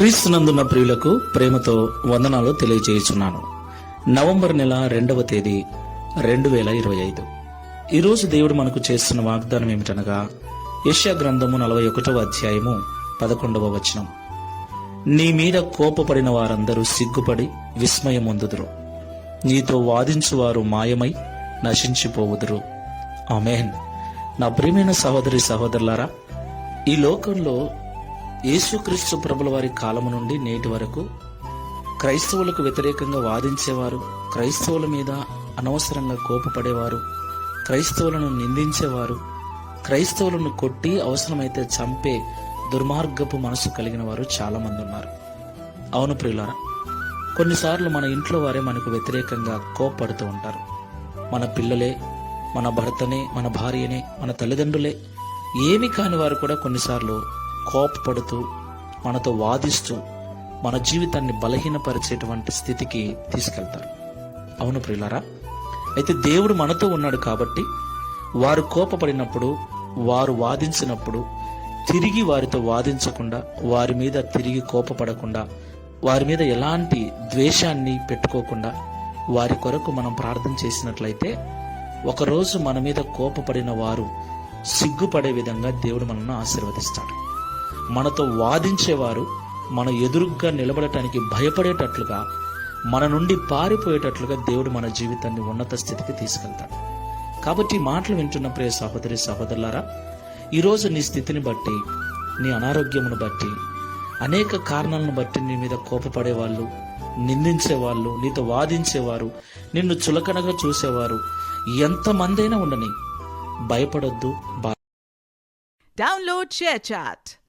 క్రీస్తునందున్న ప్రియులకు ప్రేమతో వందనాలు తెలియజేయుచున్నాను. నవంబర్ నెల 2వ తేదీ 2025. ఈరోజు దేవుడు మనకు చేస్తున్న వాగ్దానం ఏమిటనగా యెషయా గ్రంథము 41వ అధ్యాయము 11వ వచనం. నీ మీద కోపపడిన వారందరూ సిగ్గుపడి విస్మయమొందుదురు, నీతో వాదించువారు మాయమై నశించిపోవుదురు. ఆమేన్. నా ప్రియమైన సహోదరి సహోదరులారా, ఈ లోకంలో యేసుక్రీస్తు ప్రభుల వారి కాలము నుండి నేటి వరకు క్రైస్తవులకు వ్యతిరేకంగా వాదించేవారు, క్రైస్తవుల మీద అనవసరంగా కోపపడేవారు, క్రైస్తవులను నిందించేవారు, క్రైస్తవులను కొట్టి అవసరమైతే చంపే దుర్మార్గపు మనసు కలిగిన వారు చాలా మంది ఉన్నారు. అవును ప్రియులారా, కొన్నిసార్లు మన ఇంట్లో వారే మనకు వ్యతిరేకంగా కోపపడుతూ ఉంటారు. మన పిల్లలే, మన భర్తనే, మన భార్యనే, మన తల్లిదండ్రులే, ఏమి కాని వారు కూడా కొన్నిసార్లు కోపపడుతూ మనతో వాదిస్తూ మన జీవితాన్ని బలహీనపరిచేటువంటి స్థితికి తీసుకెళ్తారు. అవును ప్రియులారా, అయితే దేవుడు మనతో ఉన్నాడు కాబట్టి వారు కోపపడినప్పుడు, వారు వాదించినప్పుడు తిరిగి వారితో వాదించకుండా, వారి మీద తిరిగి కోపపడకుండా, వారి మీద ఎలాంటి ద్వేషాన్ని పెట్టుకోకుండా వారి కొరకు మనం ప్రార్థన చేసినట్లయితే ఒకరోజు మన మీద కోపపడిన వారు సిగ్గుపడే విధంగా దేవుడు మనల్ని ఆశీర్వదిస్తాడు. మనతో వాదించేవారు మన ఎదురుగ్గా నిలబడటానికి భయపడేటట్లుగా, మన నుండి పారిపోయేటట్లుగా దేవుడు మన జీవితాన్ని ఉన్నత స్థితికి తీసుకెళ్తాడు. కాబట్టి మాటలు వింటున్న ప్రియ సహోదరి సహోదరులారా, ఈరోజు నీ స్థితిని బట్టి, నీ అనారోగ్యమును బట్టి, అనేక కారణాలను బట్టి నీ మీద కోపపడేవాళ్ళు, నిందించేవాళ్ళు, నీతో వాదించేవారు, నిన్ను చులకనగా చూసేవారు ఎంతమందైనా ఉండని, భయపడొద్దు. Download ShareChat.